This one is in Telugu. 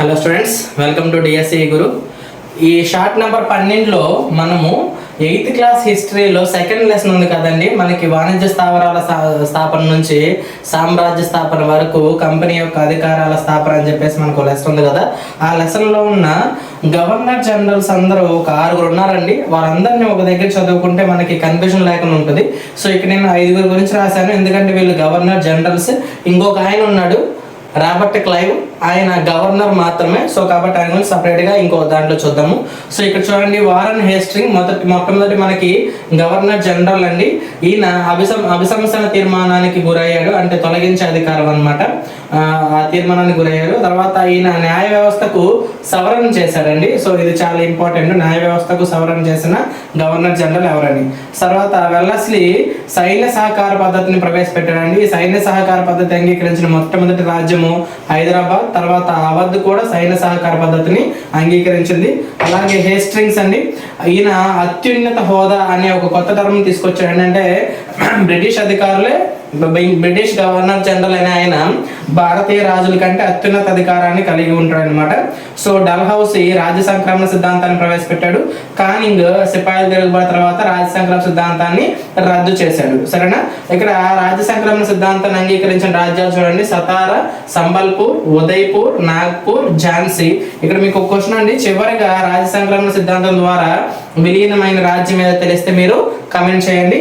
Hello students, welcome to DSC Guru. ఈ షార్ట్ నెంబర్ 12లో మనము 8th క్లాస్ హిస్టరీలో సెకండ్ లెసన్ ఉంది కదండి. మనకి వాణిజ్య స్థావరాల స్థాపన నుంచి సామ్రాజ్య స్థాపన వరకు కంపెనీ యొక్క అధికారాల స్థాపన అని చెప్పేసి మనకు లెసన్ ఉంది కదా. ఆ లెసన్లో ఉన్న గవర్నర్ జనరల్స్ అందరూ ఒక 6 ఉన్నారండి. వారందరినీ ఒక దగ్గర చదువుకుంటే మనకి కన్ఫ్యూజన్ లేకుండా ఉంటుంది. సో ఇక్కడ నేను 5 గురించి రాశాను, ఎందుకంటే వీళ్ళు గవర్నర్ జనరల్స్. ఇంకొక ఆయన ఉన్నాడు రాబర్ట్ క్లైవ్, ఆయన గవర్నర్ మాత్రమే. సో కాబట్టి ఆయన గురించి సపరేట్గా ఇంకో దాంట్లో చూద్దాము. సో ఇక్కడ చూడండి, వారన్ హేస్టింగ్స్ మొట్టమొదటి మనకి గవర్నర్ జనరల్ అండి. ఈయన అభిశంసన తీర్మానానికి గురయ్యాడు, అంటే తొలగించే అధికారం అనమాట. ఆ తీర్మానానికి గురయ్యాడు. తర్వాత ఈయన న్యాయ వ్యవస్థకు సవరణ చేశాడండి. సో ఇది చాలా ఇంపార్టెంట్, న్యాయ వ్యవస్థకు సవరణ చేసిన గవర్నర్ జనరల్ ఎవరని. తర్వాత వెల్లస్లీ సైన్య సహకార పద్ధతిని ప్రవేశపెట్టాడండి. ఈ సైన్య సహకార పద్ధతి అంగీకరించిన మొట్టమొదటి రాజ్యము హైదరాబాద్. తర్వాత అవధ్ కూడా సైన్య సహకార పద్ధతిని అంగీకరించింది. అలాగే హేస్టింగ్స్ అండి, ఈయన అత్యున్నత హోదా అనే ఒక కొత్త టర్మ్ తీసుకొచ్చాడు. ఏంటంటే బ్రిటిష్ అధికారులే, బ్రిటిష్ గవర్నర్ జనరల్ అనే ఆయన భారతీయ రాజుల కంటే అత్యున్నత అధికారాన్ని కలిగి ఉంటాడు అనమాట. సో డల్హౌసీ రాజ్య సంక్రమణ సిద్ధాంతాన్ని ప్రవేశపెట్టాడు. కానింగ్ సిపాయిల తిరుగుబాటు తర్వాత రాజ్య సంక్రమణ సిద్ధాంతాన్ని రద్దు చేశాడు. సరేనా. ఇక్కడ రాజ్య సంక్రమణ సిద్ధాంతాన్ని అంగీకరించిన రాజ్యాలు చూడండి: సతారా, సంబల్పూర్, ఉదయ్పూర్, నాగ్పూర్, ఝాన్సీ. ఇక్కడ మీకు ఒక క్వశ్చన్ అండి, చివరిగా రాజ్య సంక్రమణ సిద్ధాంతం ద్వారా విలీనమైన రాజ్యం ఏదో తెలిస్తే మీరు కమెంట్ చేయండి.